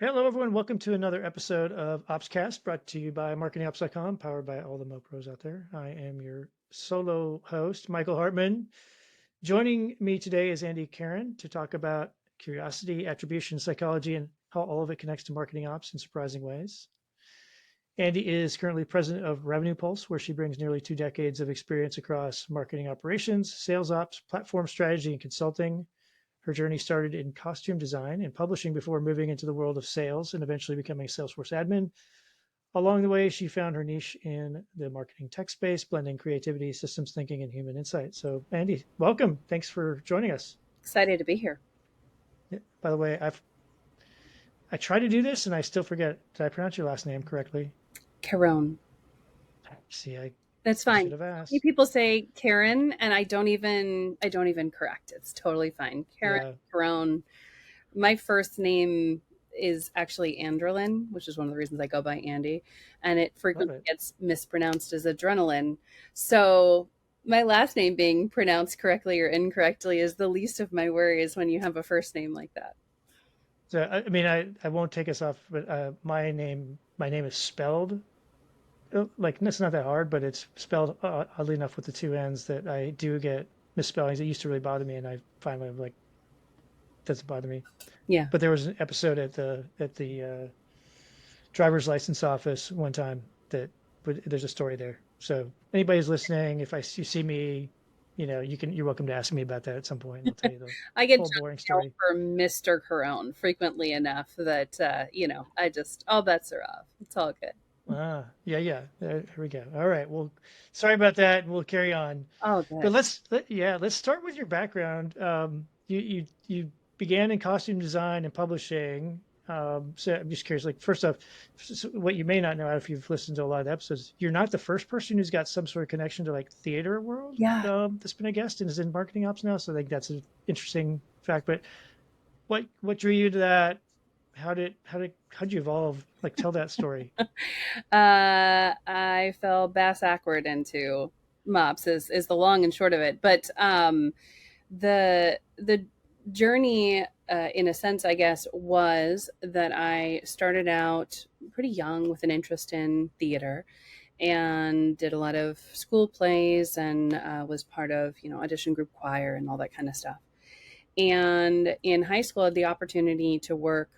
Hello, everyone. Welcome to another episode of OpsCast, brought to you by MarketingOps.com, powered by all the MOPs out there. I am your solo host, Michael Hartmann. Joining me today is Andy Caron to talk about curiosity, attribution, psychology, and how all of it connects to marketing ops in surprising ways. Andy is currently president of Revenue Pulse, where she brings nearly 2 decades of experience across marketing operations, sales ops, platform strategy, and consulting. Her journey started in costume design and publishing before moving into the world of sales and eventually becoming a Salesforce admin. Along the way, she found her niche in the marketing tech space, blending creativity, systems thinking, and human insight. So, Andy, welcome. Thanks for joining us. Excited to be here. Yeah, by the way, I try to do this and I still forget. Did I pronounce your last name correctly? Caron. See, I That's should fine. have Many asked. people say Karen, and I don't even correct it. It's totally fine. Karen, Yeah. Caron. My first name is actually Andrelin, which is one of the reasons I go by Andy, and it Love frequently it. gets mispronounced as adrenaline. So my last name being pronounced correctly or incorrectly is the least of my worries when you have a first name like that. So, I mean, I won't take us off, but my name is spelled like it's not that hard, but it's spelled oddly enough with the two N's that I do get misspellings. It used to really bother me, and I finally like doesn't bother me. Yeah. But there was an episode at the driver's license office one time that but there's a story there. So anybody's listening, if you see me, you're welcome to ask me about that at some point, and I'll tell you the I get whole junk boring mail story. for Mr. Caron frequently enough that I just all bets are off. It's all good. Yeah, yeah. There we go. All right. Well, sorry about that. We'll carry on. All But good. let's start with your background. You began in costume design and publishing. So I'm just curious, like first off, what you may not know if you've listened to a lot of the episodes, you're not the first person who's got some sort of connection to like theater world Yeah. that's been a guest and is in marketing ops now. So I think that's an interesting fact. But what drew you to that? How'd you evolve? Like tell that story. I fell bass backward into mops is the long and short of it. But the journey, in a sense, I guess, was that I started out pretty young with an interest in theater and did a lot of school plays and was part of audition group choir and all that kind of stuff. And in high school, I had the opportunity to work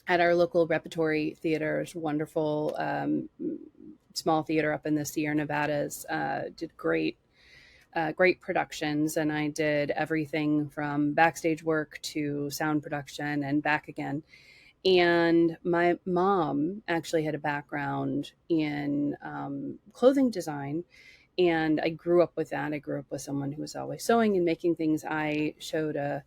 at our local repertory theaters, wonderful small theater up in the Sierra Nevadas. Did great productions, and I did everything from backstage work to sound production and back again. And my mom actually had a background in clothing design, and I grew up with that. I grew up with someone who was always sewing and making things. I showed a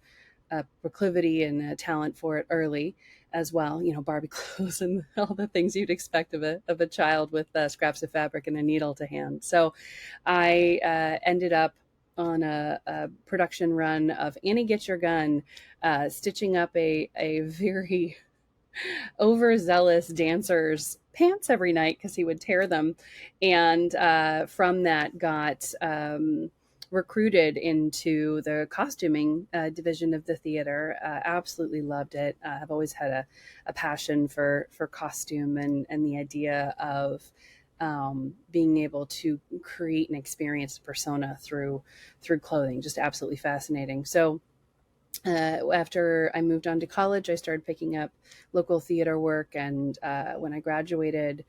proclivity and a talent for it early as well. Barbie clothes and all the things you'd expect of a child with scraps of fabric and a needle to hand. So I ended up on a production run of Annie Get Your Gun, stitching up a very overzealous dancer's pants every night because he would tear them. And from that, got recruited into the costuming division of the theater. Absolutely loved it. I've always had a passion for costume and the idea of being able to create and experience a persona through clothing. Just absolutely fascinating. So after I moved on to college, I started picking up local theater work. And when I graduated,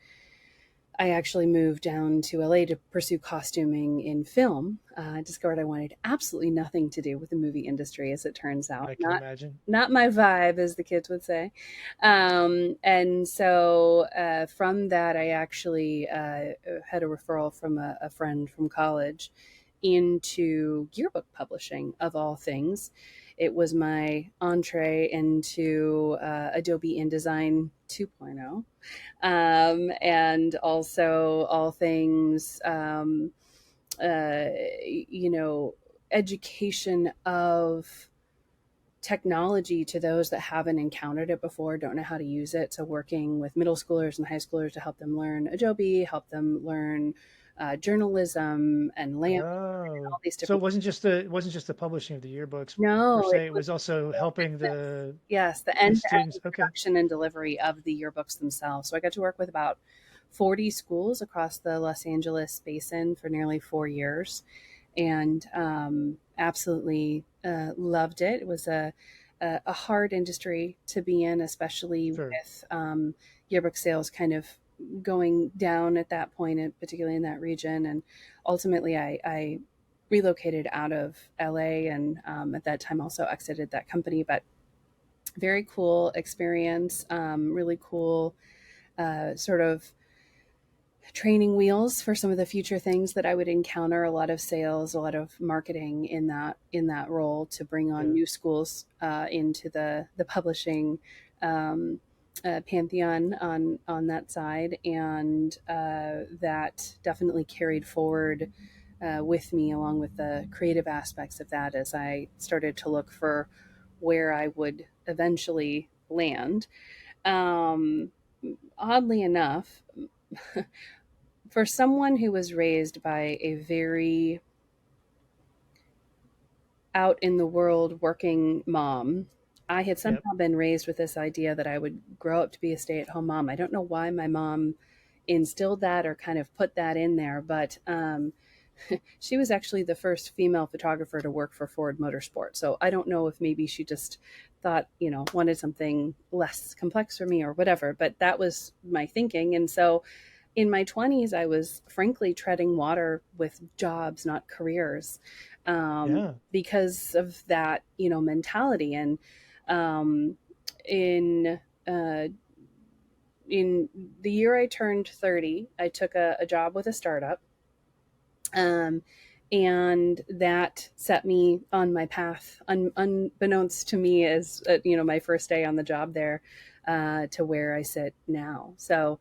I actually moved down to LA to pursue costuming in film. I discovered I wanted absolutely nothing to do with the movie industry, as it turns out. I can Not imagine. not my vibe, as the kids would say. And so from that, I actually had a referral from a friend from college into yearbook publishing, of all things. It was my entree into Adobe InDesign 2.0, and also all things, you know, education of technology to those that haven't encountered it before, don't know how to use it. So working with middle schoolers and high schoolers to help them learn Adobe, help them learn journalism and land and Oh, all these so different. it wasn't just the publishing of the yearbooks per No, it se. It was was also helping business. Yes, the the end-to-end students. Okay, production and delivery of the yearbooks themselves. So I got to work with about 40 schools across the Los Angeles basin for nearly 4 years, and absolutely loved it. It was a hard industry to be in, especially sure. with yearbook sales kind of going down at that point, and particularly in that region. And ultimately, I relocated out of LA, and at that time also exited that company. But very cool experience, really cool sort of training wheels for some of the future things that I would encounter. A lot of sales, a lot of marketing in that role to bring on Yeah, new schools into the publishing pantheon on that side, and that definitely carried forward with me, along with the creative aspects of that, as I started to look for where I would eventually land. Um, Oddly enough, for someone who was raised by a very out in the world working mom, I had yep, somehow been raised with this idea that I would grow up to be a stay at home mom. I don't know why my mom instilled that or kind of put that in there, but she was actually the first female photographer to work for Ford Motorsport. So I don't know if maybe she just thought, wanted something less complex for me or whatever, but that was my thinking. And so in my 20s, I was frankly treading water with jobs, not careers, yeah, because of that, mentality. And um, in uh, in the year I turned 30, I took a job with a startup. Um, and that set me on my path, unbeknownst to me, as my first day on the job there, to where I sit now. So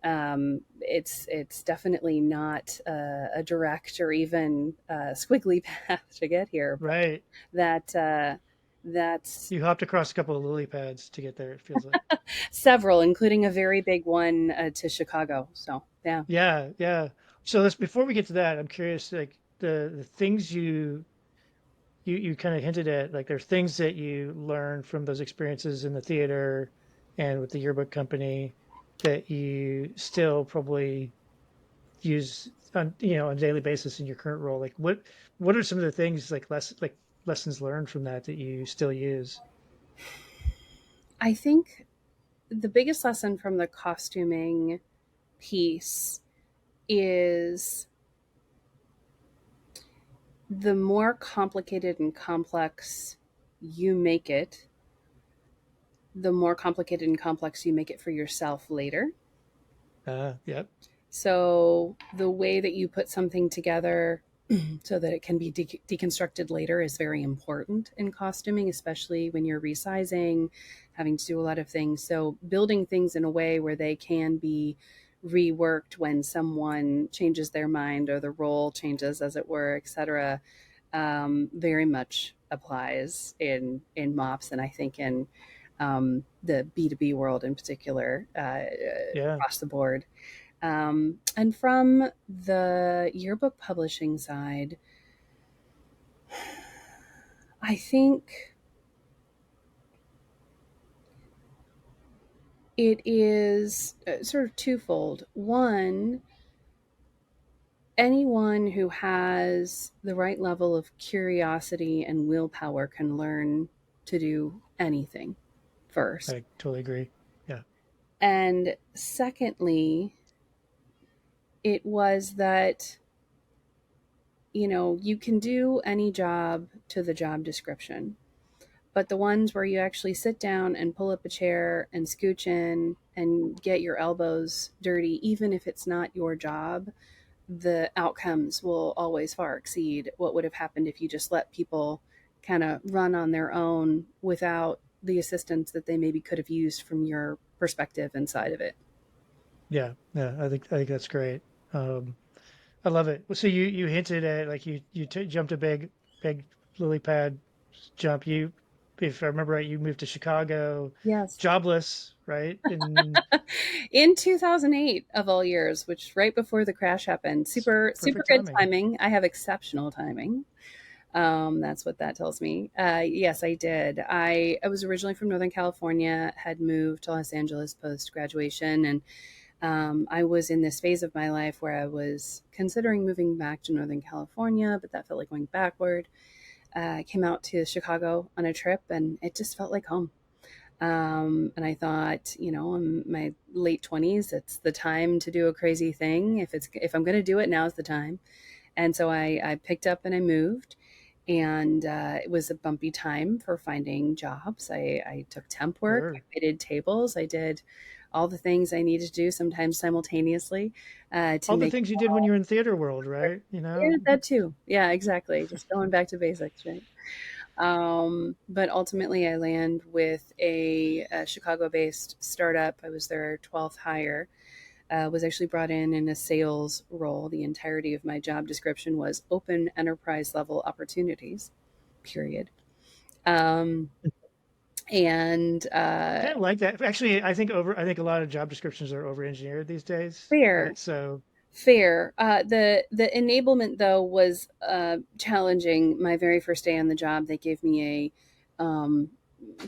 it's definitely not a direct or even squiggly path to get here, but right. that that's You hopped across a couple of lily pads to get there. It feels like. several, including a very big one to Chicago. So yeah. Yeah, yeah. So let's before we get to that, I'm curious, like the things you kind of hinted at, like there's things that you learned from those experiences in the theater and with the yearbook company that you still probably use on on a daily basis in your current role. Like what are some of the things like lessons learned from that that you still use? I think the biggest lesson from the costuming piece is the more complicated and complex you make it, the more complicated and complex you make it for yourself later. Yep. So the way that you put something together so that it can be deconstructed later is very important in costuming, especially when you're resizing, having to do a lot of things. So building things in a way where they can be reworked when someone changes their mind or the role changes, as it were, etc., very much applies in MOPs, and I think in the B2B world in particular, Yeah. across the board. And from the yearbook publishing side, I think it is sort of twofold. One, anyone who has the right level of curiosity and willpower can learn to do anything first. I totally agree. Yeah. And secondly, it was that, you can do any job to the job description. But the ones where you actually sit down and pull up a chair and scooch in and get your elbows dirty, even if it's not your job, the outcomes will always far exceed what would have happened if you just let people kind of run on their own without the assistance that they maybe could have used from your perspective inside of it. Yeah. Yeah. I think that's great. Um, I love it. So you hinted at like you jumped a big lily pad jump. if I remember right, you moved to Chicago, Yes. jobless, right? In In 2008 of all years, which right before the crash happened. Super perfect good timing. timing. I have exceptional timing. That's what that tells me. Yes, I did. I was originally from Northern California, had moved to Los Angeles post graduation, and I was in this phase of my life where I was considering moving back to Northern California, but that felt like going backward. I came out to Chicago on a trip, and it just felt like home. And I thought, in my late 20s, it's the time to do a crazy thing. If I'm going to do it, now's the time. And so I picked up and I moved, and it was a bumpy time for finding jobs. I took temp work, I Sure. waited tables, I did all the things I needed to do, sometimes simultaneously, to All the make things it you did when all you were in theater world, work. right? You Yeah, know? that too. Yeah, exactly. Just going back to basics, right? But ultimately, I land with a Chicago-based startup. I was their 12th hire. Was actually brought in a sales role. The entirety of my job description was open enterprise level opportunities. Period. Um, and I kind of like that. Actually, I think a lot of job descriptions are over engineered these days, fair, right? So fair. The enablement though was challenging. My very first day on the job, they gave me a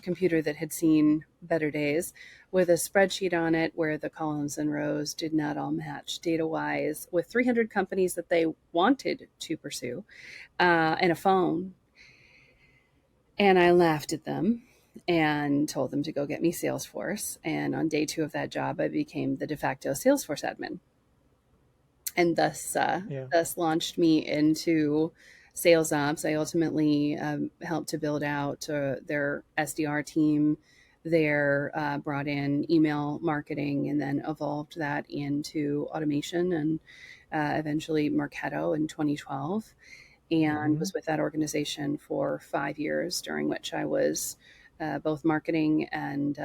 computer that had seen better days with a spreadsheet on it where the columns and rows did not all match data wise with 300 companies that they wanted to pursue, and a phone. And I laughed at them and told them to go get me Salesforce. And on day 2 of that job, I became the de facto Salesforce admin, and yeah, thus launched me into sales ops. I ultimately helped to build out their SDR team. There, brought in email marketing, and then evolved that into automation, and eventually Marketo in 2012, and hmm was with that organization for 5 years, during which I was both marketing and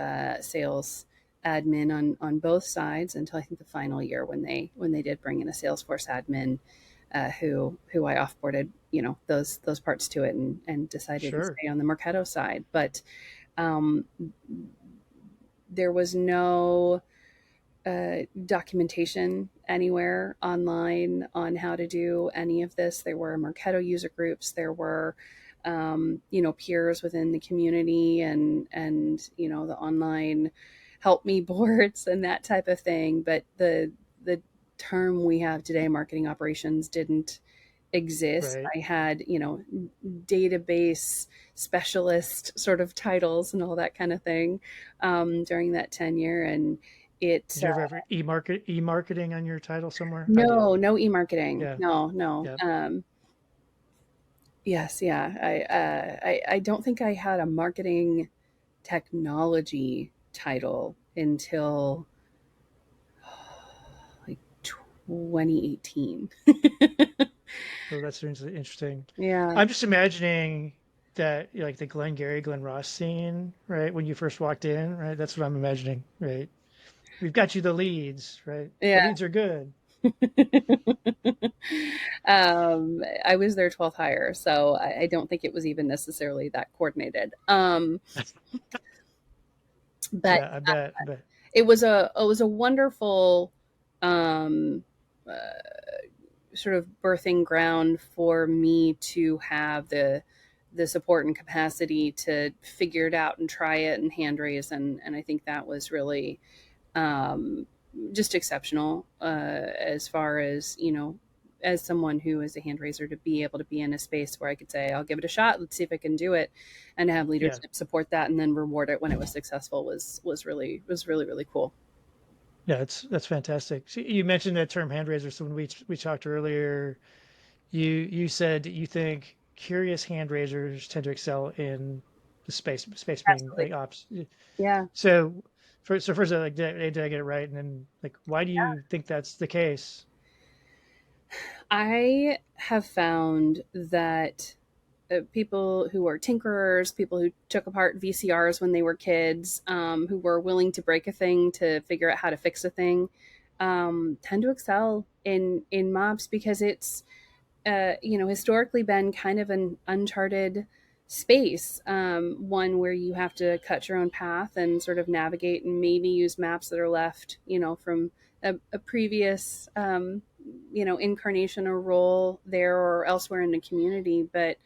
sales admin on both sides, until I think the final year when they did bring in a Salesforce admin, who I offboarded, those parts to it, and decided to sure, stay on the Marketo side. But um, there was no documentation anywhere online on how to do any of this. There were Marketo user groups. There were, peers within the community, and the online help me boards and that type of thing. But the term we have today, marketing operations, didn't exist. right. I had, database specialist sort of titles and all that kind of thing, during that tenure. And it Did you ever have e-marketing on your title somewhere? I did. no e-marketing, Yeah, no. yeah. Yes, yeah, I don't think I had a marketing technology title until like 2018. So that's interesting. Yeah. I'm just imagining that like the Glengarry Glen Ross scene, right? When you first walked in, right? That's what I'm imagining, right? We've got you the leads, right? The Yeah. leads are good. I was their 12th hire, so I don't think it was even necessarily that coordinated. But Yeah, I bet. I bet. it was a wonderful, um, uh, sort of birthing ground for me to have the support and capacity to figure it out and try it and hand raise, and I think that was really, um, just exceptional, as far as, as someone who is a hand raiser, to be able to be in a space where I could say, I'll give it a shot, let's see if I can do it, and have Yeah. leadership support that and then reward it when it was successful, was really, really cool. Yeah, that's fantastic. So you mentioned that term hand raiser. So when we talked earlier, you said that you think curious hand raisers tend to excel in the space being Absolutely. like ops. Yeah. So first, like, did I get it right? And then, like, why do you think that's the case? I have found that people who are tinkerers, people who took apart VCRs when they were kids, who were willing to break a thing to figure out how to fix a thing, tend to excel in MOPS, because it's historically been kind of an uncharted space, one where you have to cut your own path and sort of navigate and maybe use maps that are left, from a previous, incarnation or role there or elsewhere in the community. But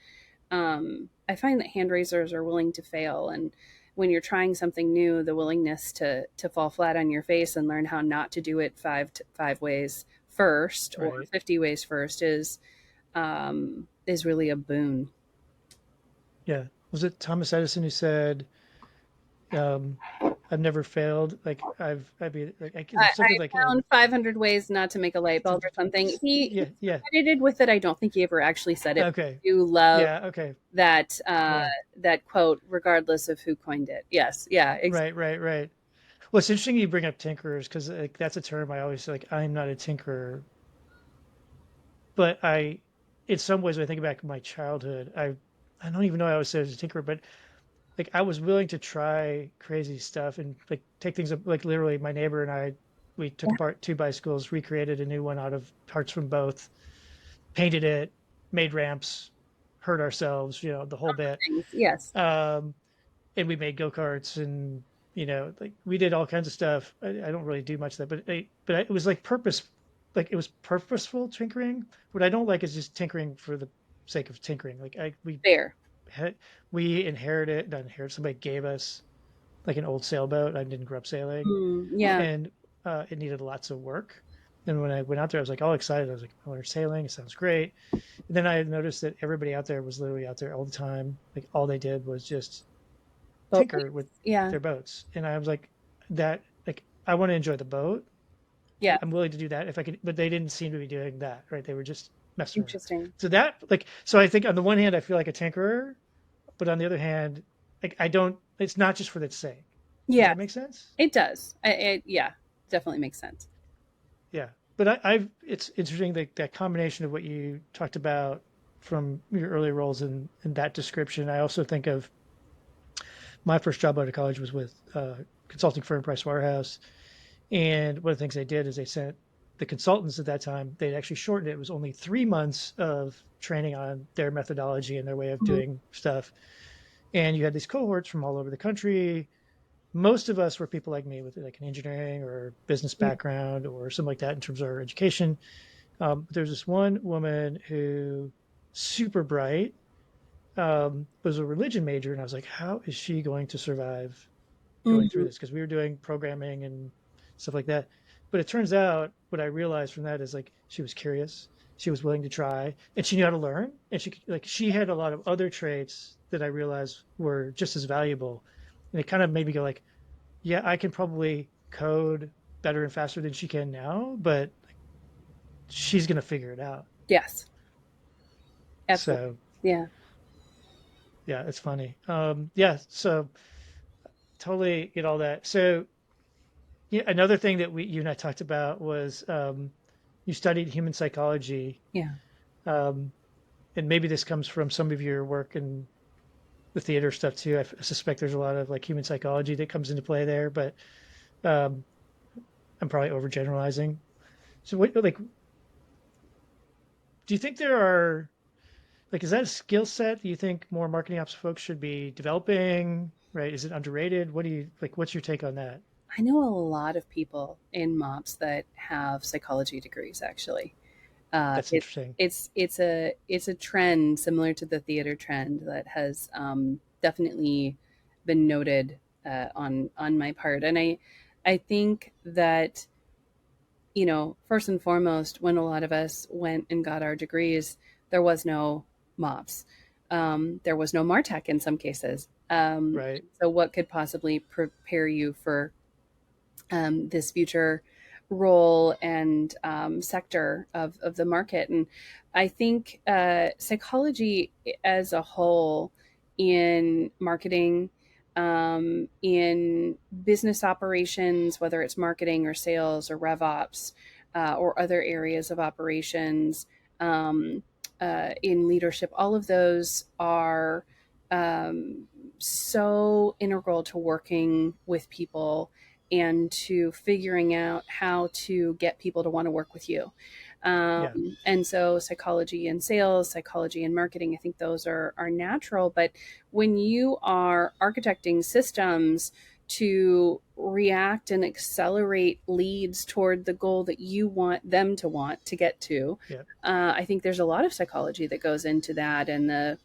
I find that hand raisers are willing to fail. And when you're trying something new, the willingness to fall flat on your face and learn how not to do it five ways first or Right. 50 ways first is really a boon. Yeah. Was it Thomas Edison who said, um, "I've never failed"? Like I'd be like, something like, I found 500 ways not to make a light bulb or something. He yeah, yeah. credited with it. I don't think he ever actually said it. Okay. You love Yeah. Okay. that Yeah. that quote, regardless of who coined it. Yes, yeah, exactly. Right. Right. Right. Well, it's interesting you bring up tinkerers because like that's a term I always say, like I'm not a tinkerer, but in some ways, when I think back to my childhood, I don't even know I was said as a tinkerer, but like I was willing to try crazy stuff and like take things up. Like literally, my neighbor and I, we took apart two bicycles, recreated a new one out of parts from both, painted it, made ramps, hurt ourselves, the whole bit. Things. Yes, Um, and we made go-karts and like we did all kinds of stuff. I don't really do much of that, but it was like it was purposeful tinkering. What I don't like is just tinkering for the sake of tinkering. Like fair. had, we inherited, not inherited, somebody gave us like an old sailboat. I didn't grow up sailing, Yeah. and it needed lots of work. And when I went out there, I was like all excited. I was like, I learned sailing. It sounds great. And then I noticed that everybody out there was literally out there all the time. Like all they did was just Both tinker with yeah, their boats. And I was like, I want to enjoy the boat. yeah. I'm willing to do that if I could, but they didn't seem to be doing that, right? They were just messing around. Interesting. So I think on the one hand, I feel like a tinkerer, but on the other hand, like I don't, it's not just for its sake. Does Yeah, that make sense? it does. Yeah, definitely makes sense. Yeah. But it's interesting that combination of what you talked about from your early roles in that description. I also think of my first job out of college was with consulting firm Price Waterhouse. And one of the things they did is they sent the consultants at that time, they'd actually shortened it. It was only 3 months of training on their methodology and their way of Mhm. doing stuff. And you had these cohorts from all over the country. Most of us were people like me with like an engineering or business Yeah. background or something like that in terms of our education. There's this one woman who, super bright, was a religion major. And I was like, how is she going to survive going through Mhm. this? Because we were doing programming and stuff like that. But it turns out what I realized from that is like she was curious, she was willing to try, and she knew how to learn. And she had a lot of other traits that I realized were just as valuable. And it kind of made me go like, yeah, I can probably code better and faster than she can now, but she's gonna figure it out. Yes, absolutely. So Yeah. yeah, it's funny. Yeah, so totally get all that. So yeah, another thing that you and I talked about was you studied human psychology, Yeah. um, and maybe this comes from some of your work in the theater stuff too. I suspect there's a lot of like human psychology that comes into play there, but um, I'm probably overgeneralizing. So, do you think there are is that a skill set that you think more marketing ops folks should be developing? Right? Is it underrated? What do you like? What's your take on that? I know a lot of people in MOPS that have psychology degrees. Actually, That's it interesting. it's a trend similar to the theater trend that has definitely been noted on my part, and I think that first and foremost, when a lot of us went and got our degrees, there was no MOPS. There was no MarTech in some cases. Right. So, what could possibly prepare you for this future role and sector of the market? And I think psychology as a whole in marketing, in business operations, whether it's marketing or sales or RevOps or other areas of operations, in leadership, all of those are um, so integral to working with people and to figuring out how to get people to want to work with you. Yeah. And so psychology and sales, psychology and marketing, I think those are natural. But when you are architecting systems to react and accelerate leads toward the goal that you want them to want to get to, Yeah. I think there's a lot of psychology that goes into that, and the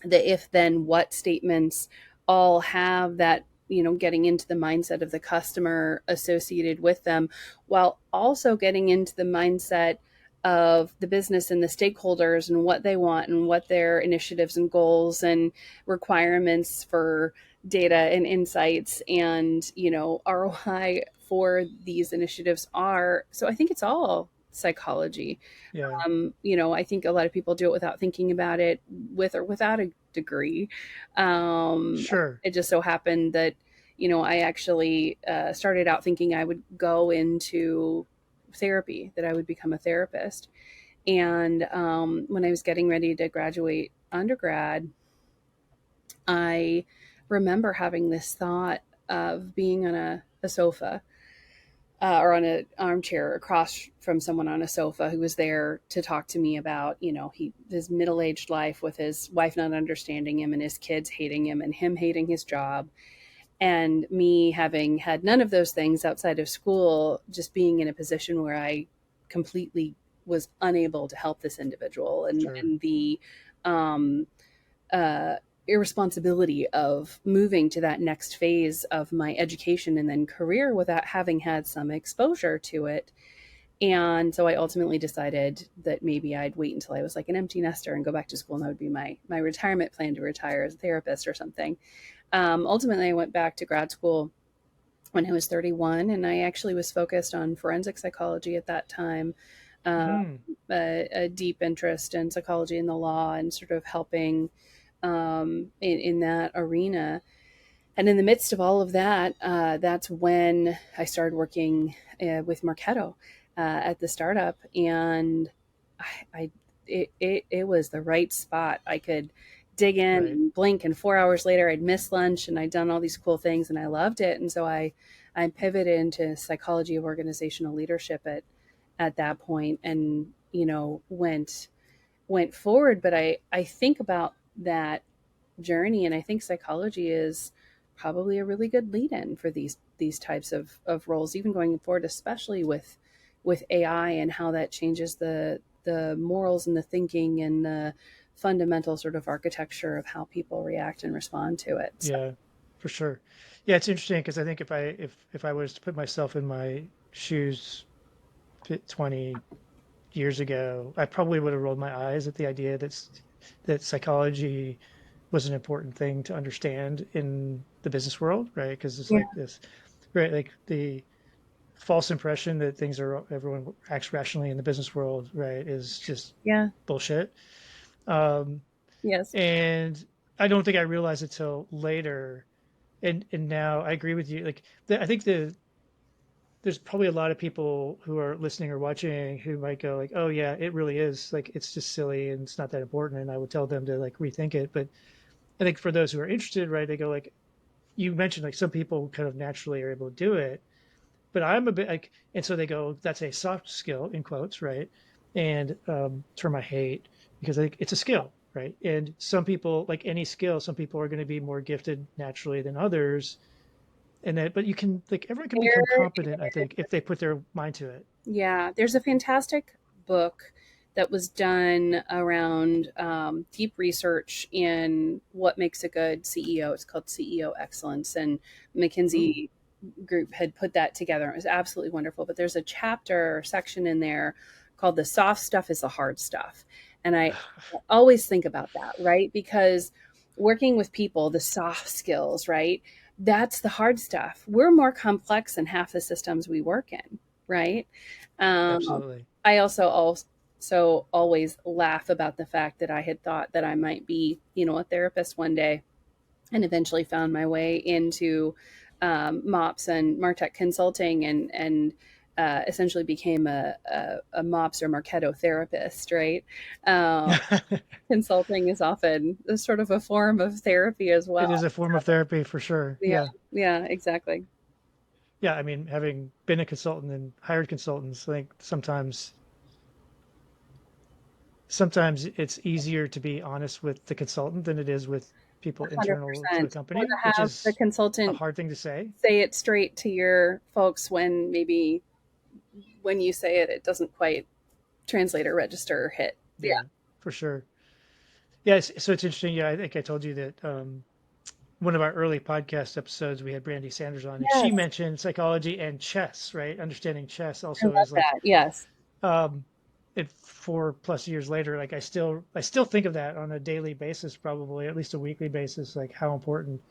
if then what statements all have that, getting into the mindset of the customer associated with them, while also getting into the mindset of the business and the stakeholders and what they want and what their initiatives and goals and requirements for data and insights and ROI for these initiatives are. So I think it's all psychology. Yeah. I think a lot of people do it without thinking about it, with or without a degree. Sure. It just so happened that, I actually started out thinking I would go into therapy, that I would become a therapist. And when I was getting ready to graduate undergrad, I remember having this thought of being on a sofa, or on an armchair across from someone on a sofa who was there to talk to me about, his middle aged life with his wife not understanding him and his kids hating him and him hating his job. And me having had none of those things outside of school, just being in a position where I completely was unable to help this individual, Sure. and the um, uh, irresponsibility of moving to that next phase of my education and then career without having had some exposure to it. And so I ultimately decided that maybe I'd wait until I was like an empty nester and go back to school, and that would be my retirement plan, to retire as a therapist or something. Ultimately, I went back to grad school when I was 31, and I actually was focused on forensic psychology at that time. Um, Hmm. a deep interest in psychology and the law, and sort of helping in that arena. And in the midst of all of that, that's when I started working with Marketo at the startup, and I it was the right spot. I could dig in Right. and blink, and 4 hours later, I'd missed lunch, and I'd done all these cool things, and I loved it. And so I pivoted into psychology of organizational leadership at that point, and went forward. But I think about that journey, and I think psychology is probably a really good lead in for these types of roles, even going forward, especially with AI and how that changes the morals and the thinking and the fundamental sort of architecture of how people react and respond to it. So, Yeah, for sure. Yeah, it's interesting because I think if I was to put myself in my shoes 20 years ago, I probably would have rolled my eyes at the idea that psychology was an important thing to understand in the business world, right? Because it's yeah, like this, right? Like the false impression that things are everyone acts rationally in the business world, right, is just yeah, bullshit. Um, yes, and I don't think I realized it till later. And now I agree with you. Like I think there's probably a lot of people who are listening or watching who might go like, "Oh yeah, it really is. Like it's just silly and it's not that important." And I would tell them to like rethink it. But I think for those who are interested, right, they go like, you mentioned like some people kind of naturally are able to do it, but I'm a bit like, and so they go, that's a soft skill in quotes, right? And term I hate because I think it's a skill, right? And some people, like any skill, some people are going to be more gifted naturally than others. And that, but you can like everyone can become there competent, I think, if they put their mind to it. Yeah, there's a fantastic book that was done around deep research in what makes a good CEO. It's called CEO Excellence, and Ooh. McKinsey Group had put that together. It was absolutely wonderful. But there's a chapter or section in there called "The Soft Stuff is the Hard Stuff," and I always think about that, right? Because working with people, the soft skills, right? That's the hard stuff. We're more complex than half the systems we work in, right? Um, Absolutely. I also always laugh about the fact that I had thought that I might be, a therapist one day, and eventually found my way into MOPs and Martech consulting, and essentially became a MOPS or Marketo therapist, right? Um, Consulting is often a sort of a form of therapy as It well. is a form of therapy for sure. Yeah, Yeah. yeah, exactly. Yeah. I mean, having been a consultant and hired consultants, I think sometimes sometimes it's easier to be honest with the consultant than it is with people internal to a 100%. Or company, to which have the is a consultant hard thing to say. say it straight to your folks when maybe when you say it, it doesn't quite translate or register or hit. Yeah. Yeah, for sure. Yes. So it's interesting. Yeah, I think I told you that one of our early podcast episodes, we had Brandy Sanders on, and she Yes. mentioned psychology and chess, right? Understanding chess I also love is like, that. Yes. um, it 4+ years later, like I still think of that on a daily basis, probably at least a weekly basis, like how important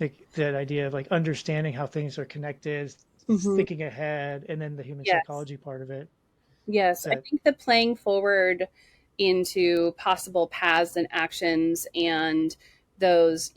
like that idea of like understanding how things are connected, Hmm. thinking ahead, and then the human Yes. psychology part of it. Yes. I That think the playing forward into possible paths and actions and those,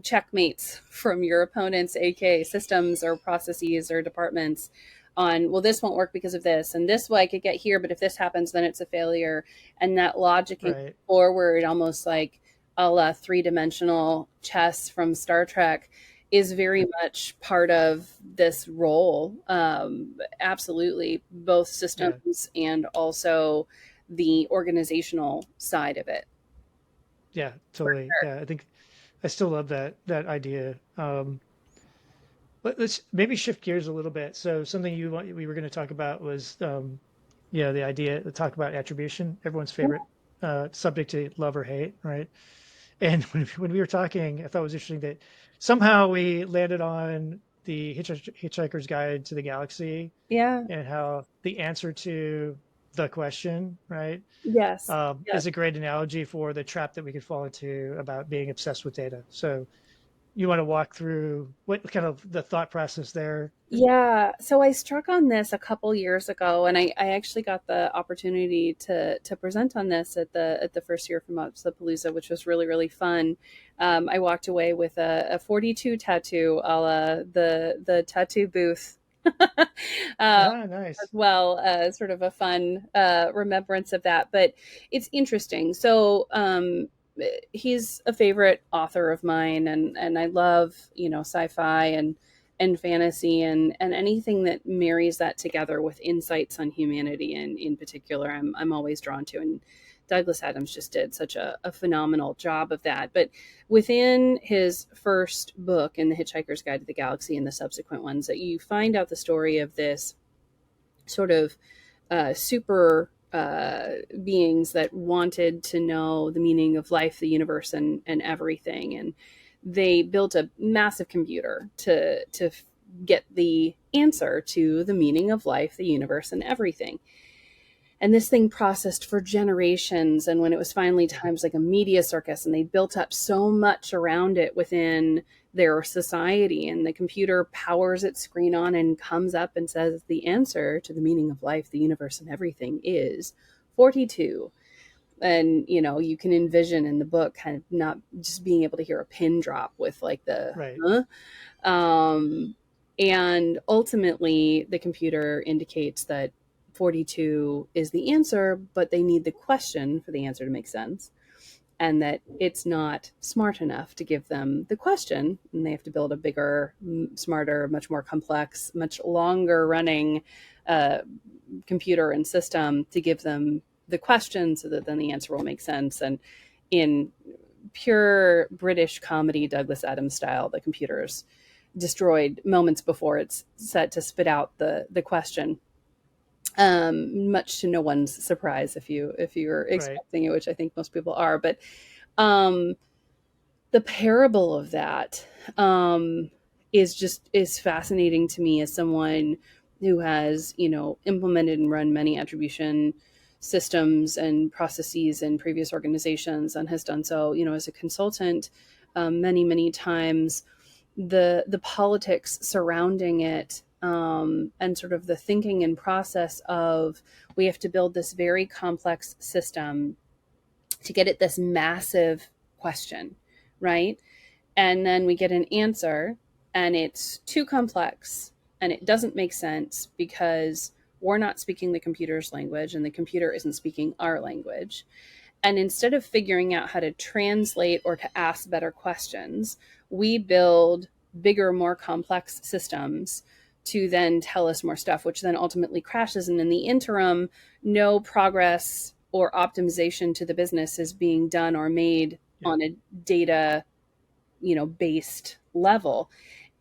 checkmates from your opponent's AK systems or processes or departments on, well, this won't work because of this, and this way I could get here, but if this happens, then it's a failure. And that logicking right, forward, almost like a la three-dimensional chess from Star Trek, is very much part of this role. Absolutely, both yeah, systems and also the organizational side of it. yeah, For totally. sure. Yeah, I think I still love that idea. Let's maybe shift gears a little bit. So something we were going to talk about was, the idea to talk about attribution, everyone's favorite subject to love or hate, right? And when we were talking, I thought it was interesting that somehow we landed on the Hitchhiker's Guide to the Galaxy Yeah. and how the answer to the question, right, Yes. is Yes. a great analogy for the trap that we could fall into about being obsessed with data. So you want to walk through what kind of the thought process there? Yeah. So I struck on this a couple years ago, and I actually got the opportunity to present on this at the first year from Palooza, which was really, really fun. I walked away with a 42 tattoo, a la the tattoo booth. um, Ah, as nice. well, sort of a fun remembrance of that. But it's interesting. So he's a favorite author of mine, and I love sci-fi and fantasy and anything that marries that together with insights on humanity, and in particular I'm always drawn to. And Douglas Adams just did such a phenomenal job of that. But within his first book, in The Hitchhiker's Guide to the Galaxy, and the subsequent ones, that you find out the story of this sort of super beings that wanted to know the meaning of life, the universe, and everything. And they built a massive computer to get the answer to the meaning of life, the universe, and everything. And this thing processed for generations. And when it was finally times like a media circus, and they built up so much around it within their society, and the computer powers its screen on and comes up and says the answer to the meaning of life, the universe, and everything is 42. And you can envision in the book kind of not just being able to hear a pin drop with like the Right. um, and ultimately, the computer indicates that 42 is the answer, but they need the question for the answer to make sense. And that it's not smart enough to give them the question. And they have to build a bigger, smarter, much more complex, much longer running uh, computer and system to give them the question, so that then the answer will make sense. And in pure British comedy, Douglas Adams style, the computer's destroyed moments before it's set to spit out the question. Much to no one's surprise, if you're Right. expecting it, which I think most people are. But um, the parable of that is fascinating to me, as someone who has implemented and run many attribution systems and processes in previous organizations, and has done so as a consultant many times. The politics surrounding it, and sort of the thinking and process of, we have to build this very complex system to get at this massive question, right? And then we get an answer, and it's too complex, and it doesn't make sense because we're not speaking the computer's language, and the computer isn't speaking our language. And instead of figuring out how to translate or to ask better questions, we build bigger, more complex systems to then tell us more stuff, which then ultimately crashes. And in the interim, no progress or optimization to the business is being done or made Yeah. on a data, based level.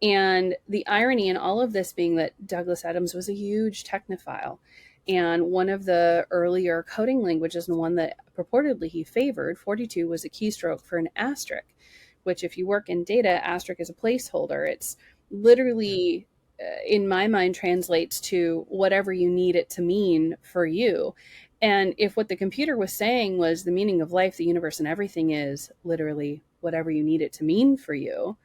And the irony in all of this being that Douglas Adams was a huge technophile. And one of the earlier coding languages, and one that purportedly he favored, 42, was a keystroke for an asterisk, which, if you work in data, asterisk is a placeholder. It's Yeah. literally, in my mind, translates to whatever you need it to mean for you. And if what the computer was saying was the meaning of life, the universe, and everything is literally whatever you need it to mean for you,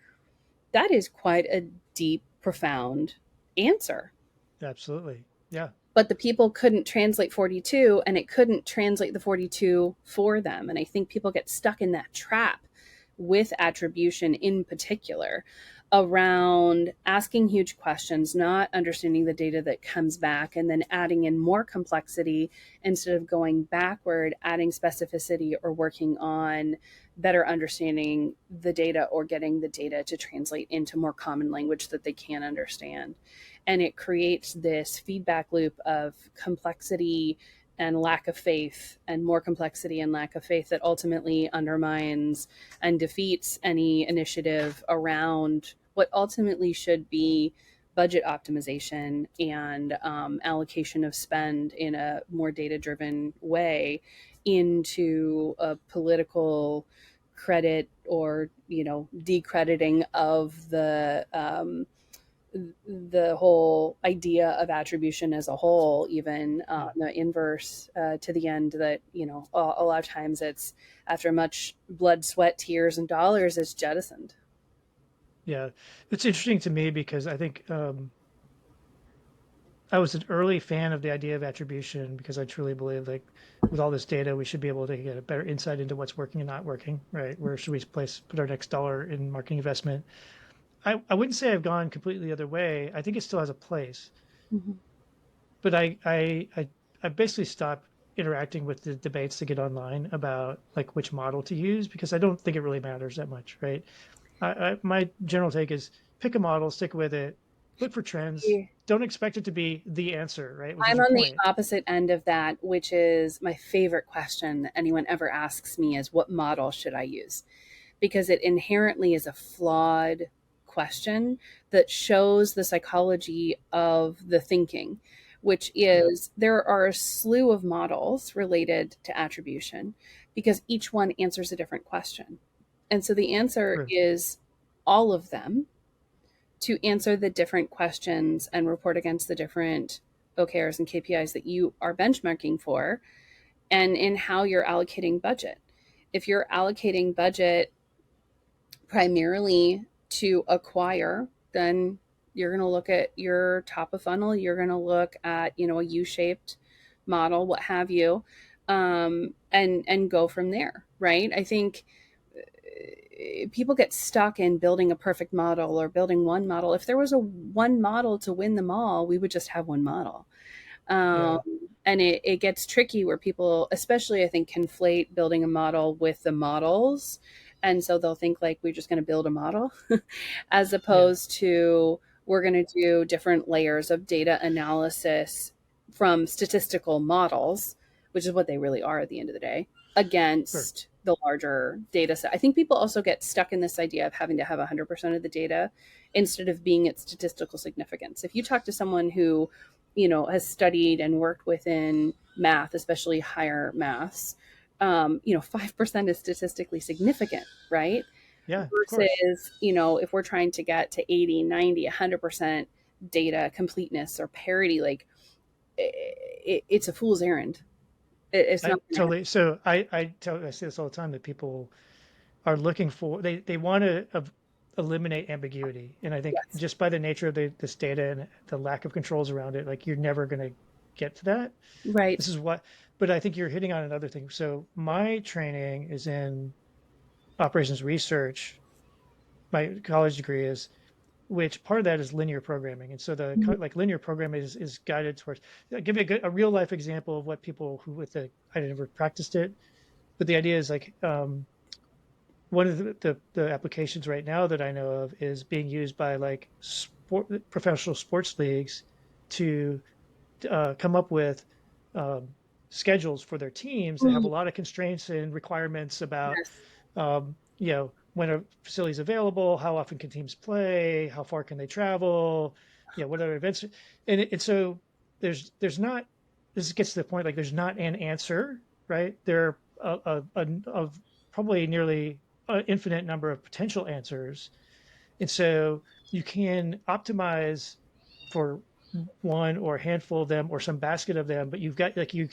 that is quite a deep, profound answer. Absolutely. Yeah. But the people couldn't translate 42, and it couldn't translate the 42 for them. And I think people get stuck in that trap with attribution in particular, around asking huge questions, not understanding the data that comes back, and then adding in more complexity instead of going backward, adding specificity, or working on better understanding the data or getting the data to translate into more common language that they can understand. And it creates this feedback loop of complexity and lack of faith, and more complexity and lack of faith, that ultimately undermines and defeats any initiative around what ultimately should be budget optimization and allocation of spend in a more data driven way into a political credit, or decrediting of the whole idea of attribution as a whole, even Yeah. the inverse, to the end that, a lot of times it's after much blood, sweat, tears, and dollars, it's jettisoned. Yeah. It's interesting to me because I think I was an early fan of the idea of attribution because I truly believe like with all this data, we should be able to get a better insight into what's working and not working, right? Where should we put our next dollar in marketing investment? I wouldn't say I've gone completely the other way. I think it still has a place, Mm-hmm. but I basically stopped interacting with the debates that get online about like which model to use because I don't think it really matters that much, right? My general take is pick a model, stick with it, look for trends. Don't expect it to be the answer, right? Which is I'm your on the point. opposite end of that, which is my favorite question that anyone ever asks me is, what model should I use? Because it inherently is a flawed question that shows the psychology of the thinking, which Yeah, is there are a slew of models related to attribution because each one answers a different question. And so the answer true. is all of them to answer the different questions and report against the different OKRs and KPIs that you are benchmarking for, and in how you're allocating budget. If you're allocating budget primarily to acquire, then you're going to look at your top of funnel. You're going to look at, a U-shaped model, what have you, and go from there, right? I think people get stuck in building a perfect model or building one model. If there was a one model to win them all, we would just have one model. Um, Yeah, and it gets tricky where people, especially I think, conflate building a model with the models. And so they'll think like we're just going to build a model as yeah, opposed to we're going to do different layers of data analysis from statistical models, which is what they really are at the end of the day, sure. against the larger data set. I think people also get stuck in this idea of having to have 100% of the data instead of being at statistical significance. If you talk to someone who, has studied and worked within math, especially higher maths, 5% is statistically significant, right? Yeah, of course. Versus, if we're trying to get to 80, 90, 100% data completeness or parity, like it's a fool's errand. It's I not going to happen. totally. So I say this all the time that people are looking for they want to eliminate ambiguity, and I think Yes. just by the nature of this data and the lack of controls around it, like you're never going to get to that. Right. This is what, but I think you're hitting on another thing. So my training is in operations research. My college degree is, which part of that is linear programming, and so the Mhm. like linear programming is guided towards. I'll give you a real life example of what people who with the I never practiced it, but the idea is like one of the applications right now that I know of is being used by like professional sports leagues to come up with schedules for their teams that have a Mm, lot of constraints and requirements about, yes. when a facility is available, how often can teams play, how far can they travel, what other events, and so there's not. This gets to the point, like there's not an answer, right? There are of probably nearly an infinite number of potential answers, and so you can optimize for one or a handful of them or some basket of them, but you've got like you.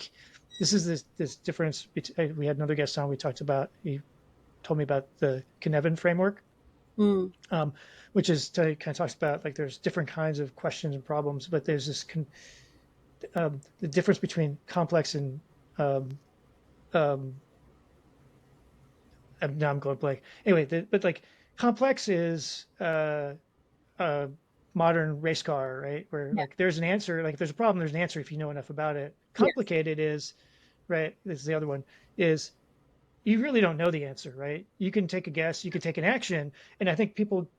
This is this difference. We had another guest on. We talked about. He told me about the Cynefin framework, Mm, um, which is kind of talks about like there's different kinds of questions and problems, but there's the difference between complex and um, um, now I'm going blank. Anyway, but like complex is a modern race car, right? Where yeah. like there's an answer, like if there's a problem, there's an answer if you know enough about it. Yes. Complicated is, right? This is the other one, is you really don't know the answer, right? You can take a guess, you can take an action, and I think people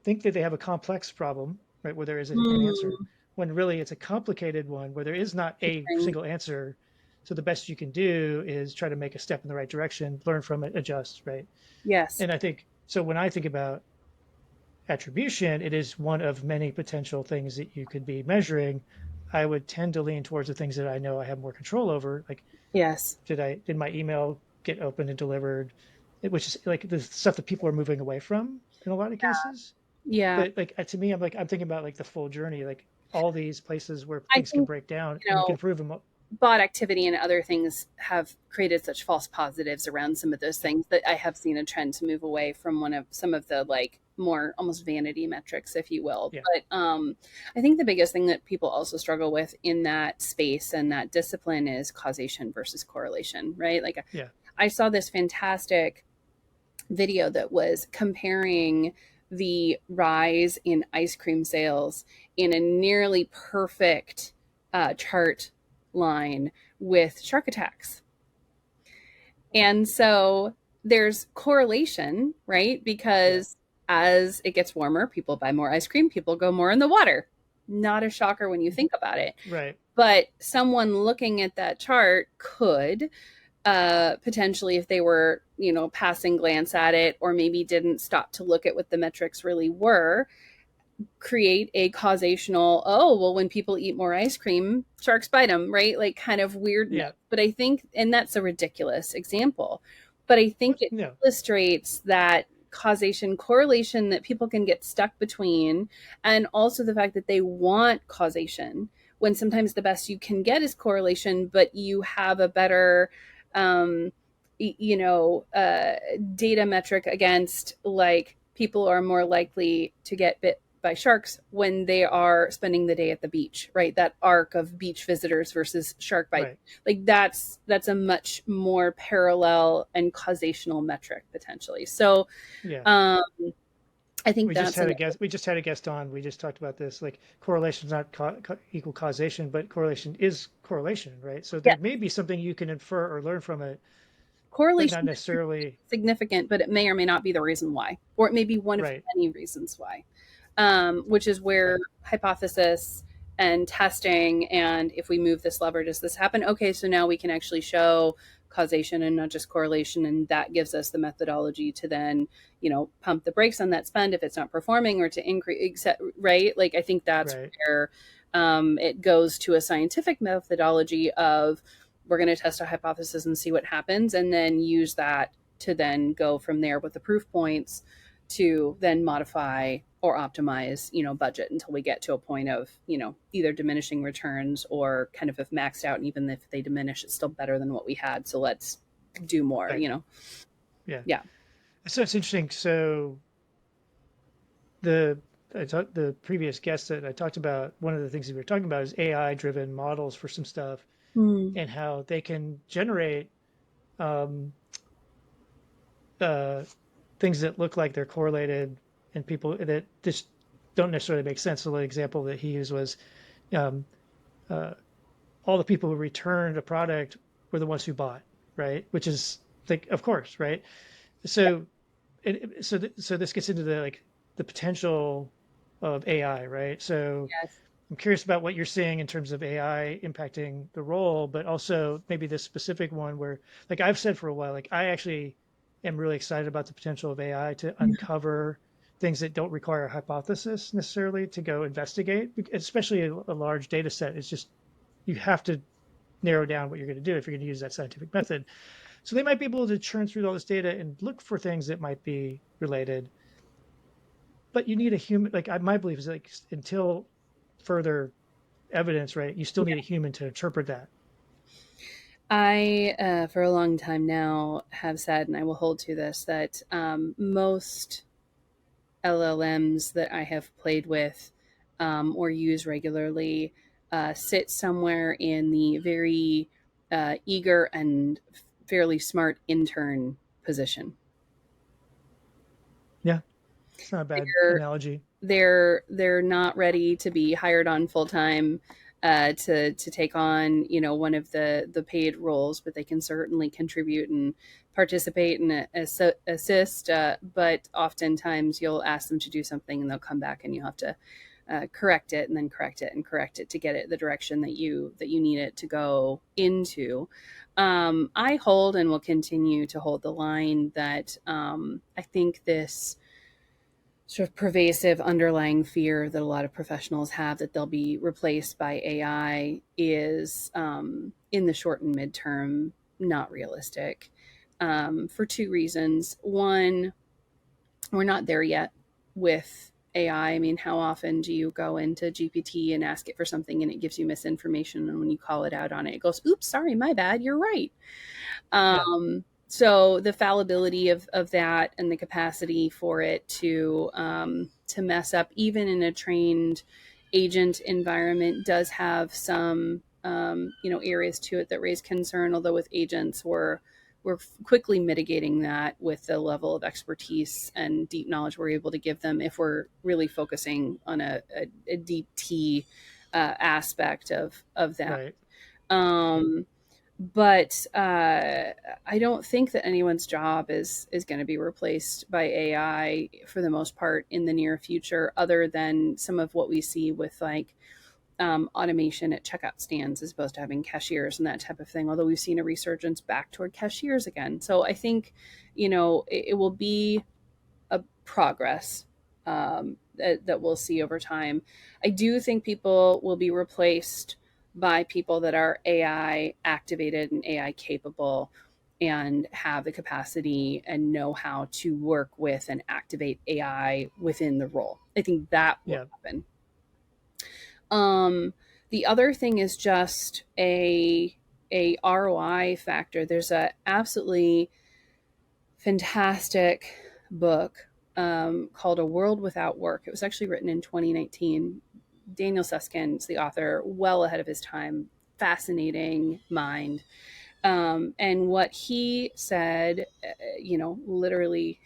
think that they have a complex problem, right, where there is an answer, Mm, when really it's a complicated one where there is not a interesting. single answer. So the best you can do is try to make a step in the right direction, learn from it, adjust, right? Yes. And I think so when I think about attribution, it is one of many potential things that you could be measuring. I would tend to lean towards the things that I know I have more control over. Like, Yes. did my email get opened and delivered? Which is like the stuff that people are moving away from in a lot of cases. Yeah. But like to me, I'm thinking about like the full journey, like all these places where I things can think, break down you and you can know, improve them. bot activity and other things have created such false positives around some of those Yeah, things that I have seen a trend to move away from one of some of the like more almost vanity metrics, if you will. yeah, But I think the biggest thing that people also struggle with in that space and that discipline is causation versus correlation, right? Like yeah, I saw this fantastic video that was comparing the rise in ice cream sales in a nearly perfect chart line with shark attacks. And so there's correlation, right? yeah. Because as it gets warmer, people buy more ice cream, people go more in the water. Not a shocker when you think about it. Right, But someone looking at that chart could potentially, if they were, passing glance at it or maybe didn't stop to look at what the metrics really were, create a causational, oh, well, when people eat more ice cream, sharks bite them, right? Like kind of weirdness. yeah. But I think, and that's a ridiculous example, but I think What? it No, illustrates that causation correlation that people can get stuck between, and also the fact that they want causation when sometimes the best you can get is correlation, but you have a better um, data metric against like people are more likely to get bit by sharks when they are spending the day at the beach, right? That arc of beach visitors versus shark bite. right. Like that's a much more parallel and causational metric potentially. So Yeah. um I think that's an We just had a guest on. We just talked about this. Like correlation is not equal causation, but correlation is correlation, right? So yeah, there may be something you can infer or learn from it, but not correlation is necessarily significant, but it may or may not be the reason why, or it may be one of right. many reasons why. Which is where Right. hypothesis and testing, and if we move this lever, does this happen? Okay, so now we can actually show causation and not just correlation, and that gives us the methodology to then, pump the brakes on that spend if it's not performing, or to increase, right? Like I think that's Right. where it goes to a scientific methodology of we're going to test a hypothesis and see what happens, and then use that to then go from there with the proof points to then modify or optimize, budget until we get to a point of, either diminishing returns or kind of if maxed out. And even if they diminish, it's still better than what we had. So let's do more, Right. Yeah. Yeah. So it's interesting. So the the previous guest that I talked about, one of the things that we were talking about is AI driven models for some stuff Mm, and how they can generate um, uh, things that look like they're correlated and people that just don't necessarily make sense. So the example that he used was um, uh, all the people who returned a product were the ones who bought, right? Which is like, of course, right? So, so this gets into the like the potential of AI, right? So yes. I'm curious about what you're seeing in terms of AI impacting the role, but also maybe this specific one where, like I've said for a while, like I actually am really excited about the potential of AI to uncover things that don't require a hypothesis necessarily to go investigate, especially a large data set. It's just you have to narrow down what you're going to do if you're going to use that scientific method. So they might be able to churn through all this data and look for things that might be related, but you need a human. Like my belief is like until further evidence, right? You still need a human to interpret that. I, for a long time now, have said, and I will hold to this, that most LLMs that I have played with or use regularly sit somewhere in the very eager and fairly smart intern position. Yeah, it's not a bad They're analogy. they're not ready to be hired on full time to take on one of the paid roles, but they can certainly contribute and participate and assist. But oftentimes you'll ask them to do something and they'll come back and you'll have to correct it and then correct it and correct it to get it the direction that you need it to go into. I hold and will continue to hold the line that I think this sort of pervasive underlying fear that a lot of professionals have that they'll be replaced by AI is in the short and midterm not realistic for two reasons. One, we're not there yet with AI. I mean, how often do you go into GPT and ask it for something and it gives you misinformation? And when you call it out on it, it goes, oops, sorry, my bad, you're right. Yeah, So the fallibility of that and the capacity for it to mess up, even in a trained agent environment, does have some areas to it that raise concern. Although with agents, we're quickly mitigating that with the level of expertise and deep knowledge we're able to give them if we're really focusing on a deep T aspect of that. right. Um, but I don't think that anyone's job is going to be replaced by AI for the most part in the near future, other than some of what we see with like automation at checkout stands as opposed to having cashiers and that type of thing. Although we've seen a resurgence back toward cashiers again, so I think it will be a progress that we'll see over time. I do think people will be replaced by people that are AI activated and AI capable and have the capacity and know how to work with and activate AI within the role. I think that will Yeah, happen. Um, the other thing is just a ROI factor. There's a absolutely fantastic book called A World Without Work. It was actually written in 2019. Daniel Susskind's the author, well ahead of his time, fascinating mind. And what he said, literally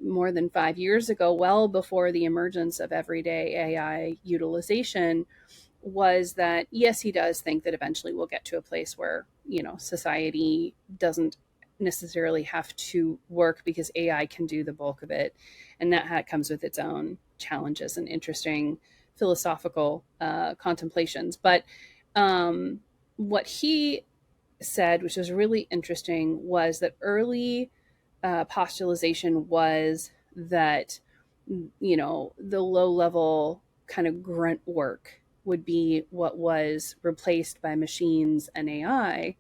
more than 5 years ago, well before the emergence of everyday AI utilization, was that yes, he does think that eventually we'll get to a place where society doesn't necessarily have to work because AI can do the bulk of it, and that comes with its own challenges and interesting philosophical contemplations. But what he said, which was really interesting, was that early postulation was that the low level kind of grunt work would be what was replaced by machines and AI.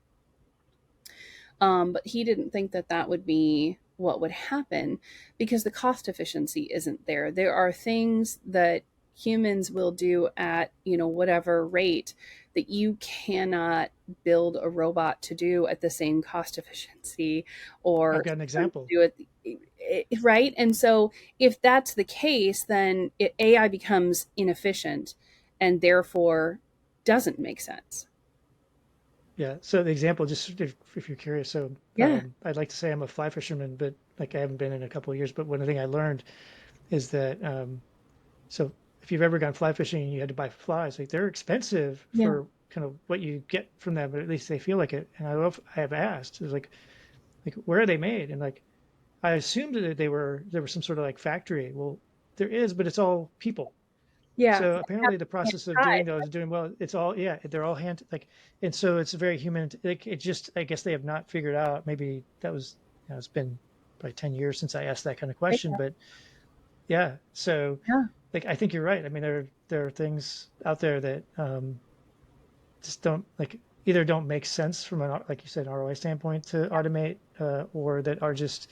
But he didn't think that that would be what would happen because the cost efficiency isn't there. There are things that humans will do at whatever rate that you cannot build a robot to do at the same cost efficiency I've or got an example. do it right. And so if that's the case, then AI becomes inefficient and therefore doesn't make sense. Yeah. So the example, just if you're curious, so Yeah. I'd like to say I'm a fly fisherman, but like I haven't been in a couple of years. But one thing I learned is that so if you've ever gone fly fishing and you had to buy flies, like they're expensive Yeah. for kind of what you get from them, but at least they feel like it. And I have asked, is like where are they made? And like I assumed that there was some sort of like factory. Well, there is, but it's all people. Yeah. So apparently the Can't process of try. doing those, doing well, it's all, yeah, they're all hand like, and so it's very human. Like it just, I guess they have not figured out. Maybe that was, it's been probably 10 years since I asked that kind of question, but yeah. So Yeah. like, I think you're right. I mean, there are things out there that just don't like either don't make sense from an like you said ROI standpoint to automate, or that are just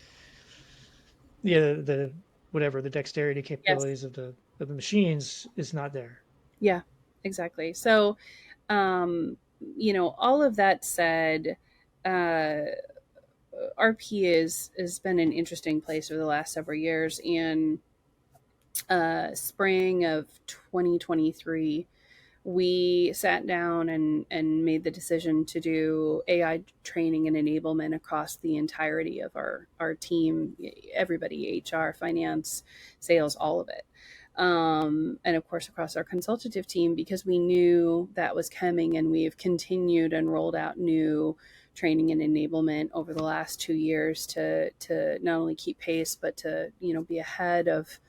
yeah the whatever the dexterity Yes. capabilities of the machines is not there. Yeah, exactly. So, all of that said, uh, RP is has been an interesting place over the last several years. In spring of 2023, we sat down and made the decision to do AI training and enablement across the entirety of our team, everybody, HR, finance, sales, all of it. And of course, across our consultative team, because we knew that was coming, and we've continued and rolled out new training and enablement over the last 2 years to not only keep pace, but to be ahead of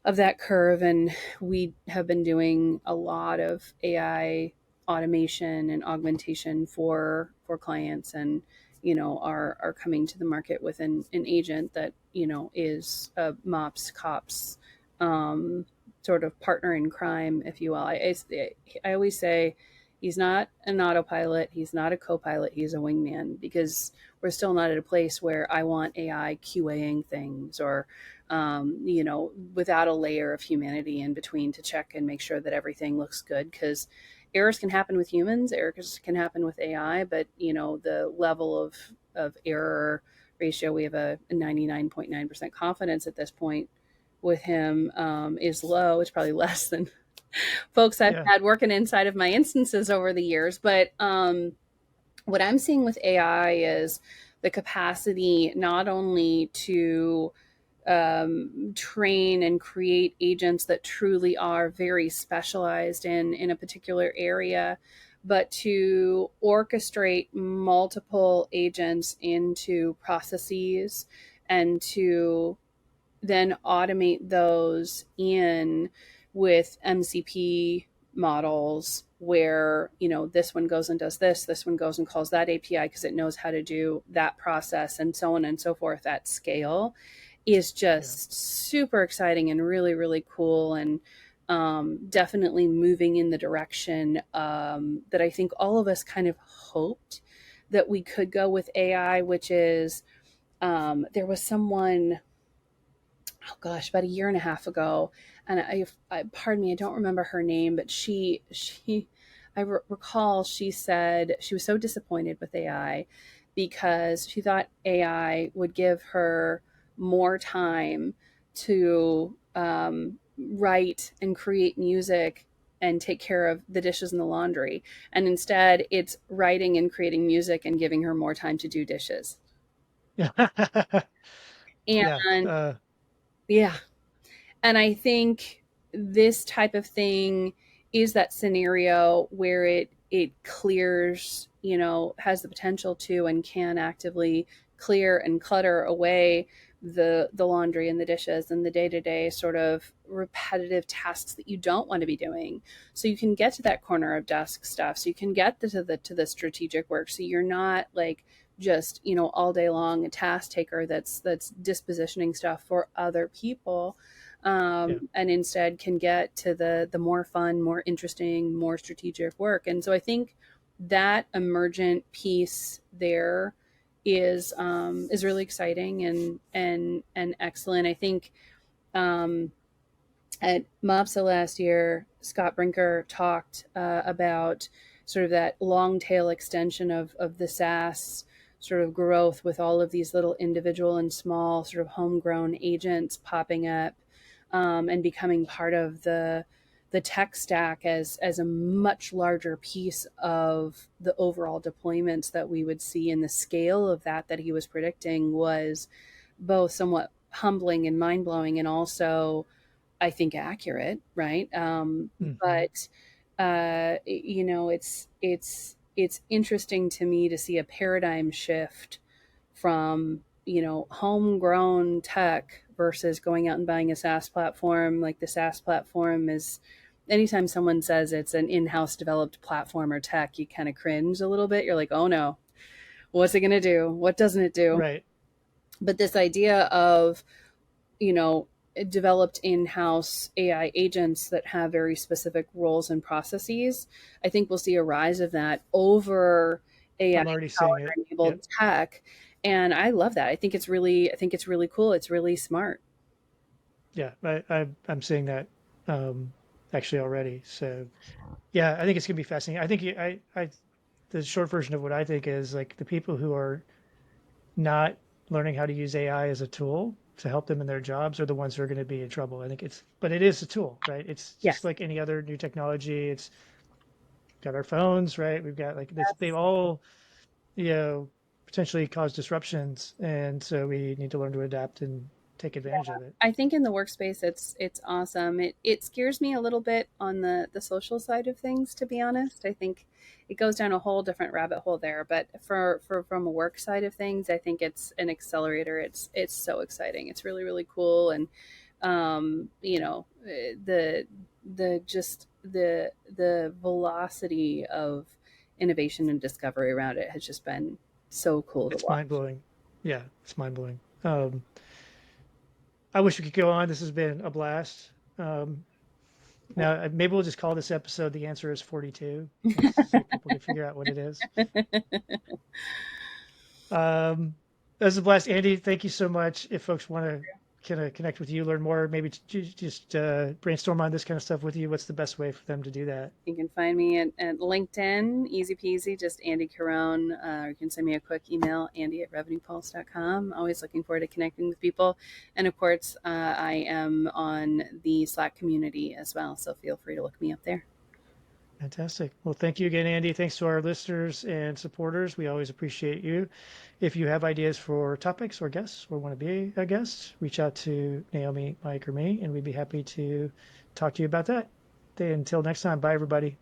that curve. And we have been doing a lot of AI automation and augmentation for clients, and are coming to the market with an agent that is a MOPS cops um, sort of partner in crime, if you will. I always say he's not an autopilot, he's not a co-pilot, he's a wingman, because we're still not at a place where I want AI QAing things, or without a layer of humanity in between to check and make sure that everything looks good. Because errors can happen with humans, errors can happen with AI, but the level of error ratio, we have a 99.9% confidence at this point with him, is low. It's probably less than folks I've Yeah, had working inside of my instances over the years. But what I'm seeing with AI is the capacity not only to train and create agents that truly are very specialized in a particular area, but to orchestrate multiple agents into processes, and to then automate those in with MCP models, where this one goes and does this one goes and calls that API because it knows how to do that process, and so on and so forth at scale, is yeah, just super exciting and really, really cool. And definitely moving in the direction that I think all of us kind of hoped that we could go with AI, which is there was someone, oh gosh, about a year and a half ago, and pardon me, I don't remember her name, but recall she said she was so disappointed with AI because she thought AI would give her more time to write and create music and take care of the dishes and the laundry, and instead it's writing and creating music and giving her more time to do dishes. yeah, yeah. And yeah, and I think this type of thing is that scenario where it clears, has the potential to and can actively clear and clutter away the laundry and the dishes and the day-to-day sort of repetitive tasks that you don't want to be doing, so you can get to that corner of desk stuff, so you can get to the strategic work, so you're not like just all day long a task taker that's dispositioning stuff for other people, Yeah, and instead can get to the more fun, more interesting, more strategic work. And so I think that emergent piece there is really exciting and excellent. I think um, at MOPSA last year, Scott Brinker talked about sort of that long tail extension of the SaaS sort of growth, with all of these little individual and small sort of homegrown agents popping up, and becoming part of the tech stack as a much larger piece of the overall deployments that we would see. And the scale of that he was predicting was both somewhat humbling and mind blowing, and also I think accurate, right? hmm, But it's interesting to me to see a paradigm shift from homegrown tech versus going out and buying a SaaS platform. Like the SaaS platform is, anytime someone says it's an in-house developed platform or tech, you kind of cringe a little bit. You're like, oh no, what's it going to do? What doesn't it do? Right. But this idea of, you know, developed in-house AI agents that have very specific roles and processes, I think we'll see a rise of that over AI I'm already seeing powered it. or Yep. enabled tech. And I love that. I think it's really cool. It's really smart. Yeah. I'm seeing that um, actually already. So yeah, I think it's gonna be fascinating. I think the short version of what I think is like the people who are not learning how to use AI as a tool to help them in their jobs are the ones who are going to be in trouble. I think but it is a tool, right? It's just Yes. like any other new technology. It's got our phones, right? We've got like this, they've Yes. all, you know, potentially cause disruptions. And so we need to learn to adapt and take advantage of it. I think in the workspace it's awesome. It scares me a little bit on the social side of things, to be honest. I think it goes down a whole different rabbit hole there. But for from a work side of things, I think it's an accelerator. It's so exciting. It's really, really cool. And the just the velocity of innovation and discovery around it has just been so cool to It's mind watch. blowing. Yeah, it's mind blowing. I wish we could go on. This has been a blast. Now, maybe we'll just call this episode The Answer is 42, so people can figure out what it is. That was a blast. Andy, thank you so much. If folks want to kind of connect with you, learn more, maybe just brainstorm on this kind of stuff with you, what's the best way for them to do that? You can find me at LinkedIn, easy peasy, just Andy Caron. Or you can send me a quick email, andy@revenuepulse.com. Always looking forward to connecting with people. And of course, I am on the Slack community as well. So feel free to look me up there. Fantastic. Well, thank you again, Andy. Thanks to our listeners and supporters. We always appreciate you. If you have ideas for topics or guests or want to be a guest, reach out to Naomi, Mike, or me, and we'd be happy to talk to you about that. Until next time, bye, everybody.